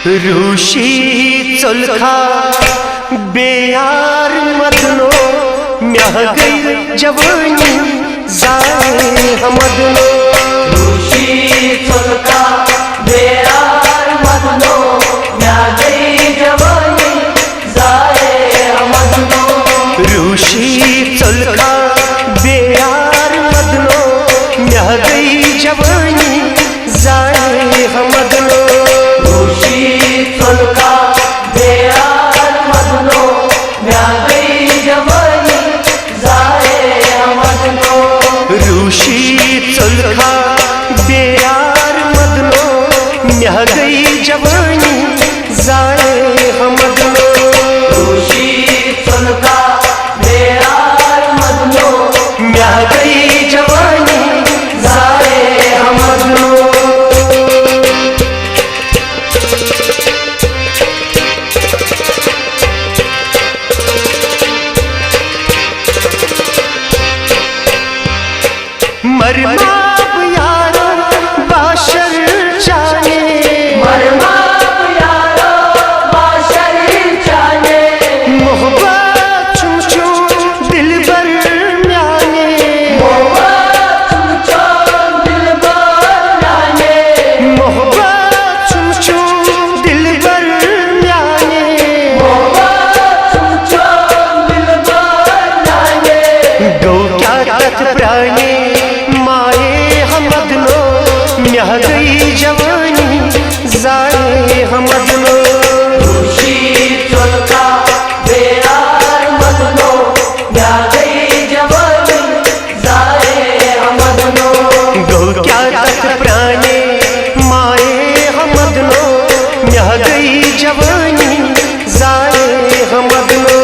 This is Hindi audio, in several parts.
रूशी चुलखा बेयार मदनो म्याह गई जवानी जाए हमदनो। रूशी चुलखा बेयार मदनो म्याह गई जवानी जाए हमदनो। रूशी चुलखा बेयार मदनो म्याह गई जवानी जाए हमदनो। रूशी चुलखा बेयार मदनो म्याह गई जवानी जाए हमदनो। रूशी चुलखा बेयार मदनो म्याह गई जवानी जाए हमदनो। रूशी चुलखा बेयार मदनो म्याह गई जवानी जाए हमदनो। मरमाब यारो बाशर जाने, मरमाब यारो बाशर जाने। मोहब्बत चुम चुम दिल बर म्याने, मोहब्बत चुम चुम दिल बर म्याने। मोहब्बत चुम चुम दिल बर म्याने। मोहब्बत चुम चुम दिल बर म्याने। गौ क्या तत प्राणी माए हमदनो म्याह गई जवानी जाए हमदनो। रूशी चुलखा बेयार मदनो म्याह गई जवानी जाए हमदनो। गौ क्या तत प्राणे माए हमदनो म्याह गई जवानी जाए हमदनो।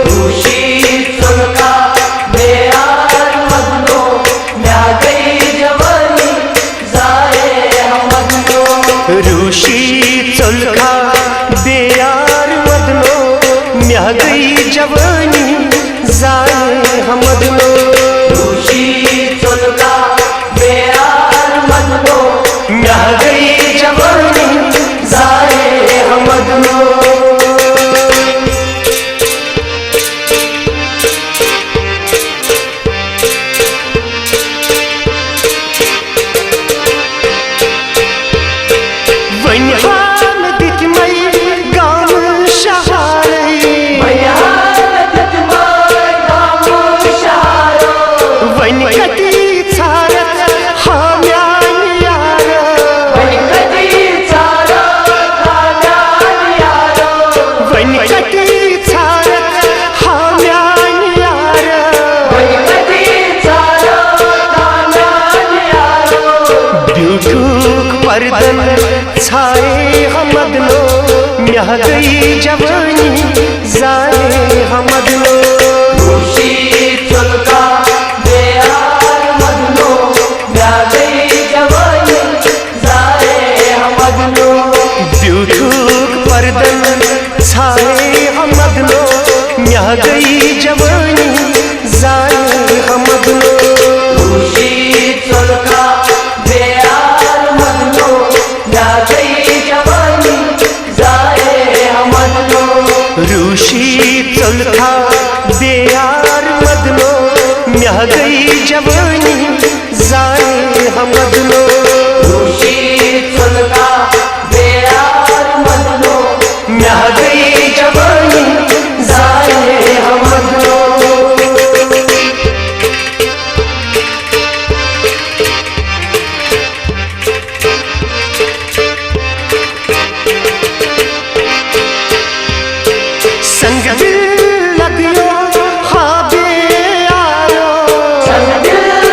रूशी चुलखा बेयार मदनो म्याह गई जवानी जाए हमदनो। रूशी चुलखा बेयार मदनो म्याह गई जवानी जाए हमदनो। रूशी चुलखा बेयार मदनो म्याह गई जवानी जाए हमदनो। वन्हान दितमई गाम शहारई, वन कटी छारत हाम्यान यार, वन कटी छारत हाम्यान यार। ब्यूटूक पर्दन छाए हमदनो म्याह गई जवानी जाए हमदनो। रूशी चुलखा बेयार मदनो म्याह गई जवानी जाए हमदनो। ब्यूटूक पर्दन छाए हमदनो म्याह गई जवानी जाए हमदनो। रूशी चुलखा बेयार मदनो म्याह गई जवानी जाए हमदनो। रूशी चुलखा बेयार मदनो म्याह गई जवानी जाए हमदनो। रूशी चुलखा बेयार मदनो म्याह गई जवानी जाए हमदनो। संग दिल लगियो हाँ बेयारो, संग दिल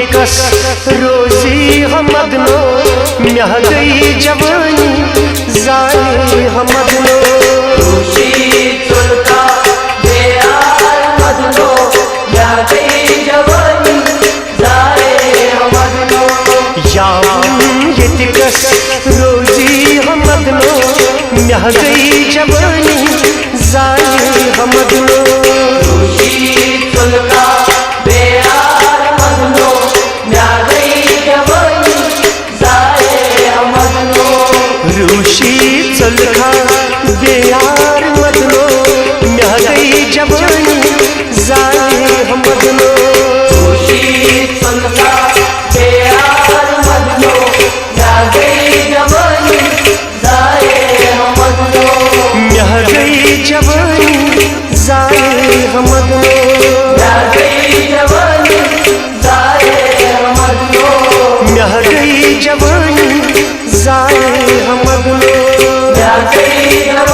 के कस रोजी हमदनो म्याह गई जवानी जाए हमदनो खुशी चुलका बेयार मदनो म्याह गई जवानी जाए हमदनो ये तिकस रोजी हमदनो म्याह गई जवानी जाए हमदनो खुशी चुलका बेयार मदनो म्याह गई जवानी जाए हमदनो रूशी चलखा बेयार मदनो म्याह गई जवानी जाए हमदनो खुशी चुलका बेयार मदनो म्याह गई जवानी जाए हमदनो म्याह गई जवानी जाए हमदनो म्याह गई जवानी जाए हमदनो म्याह गई जवानी जाए हमदनो म्याह गई जवानी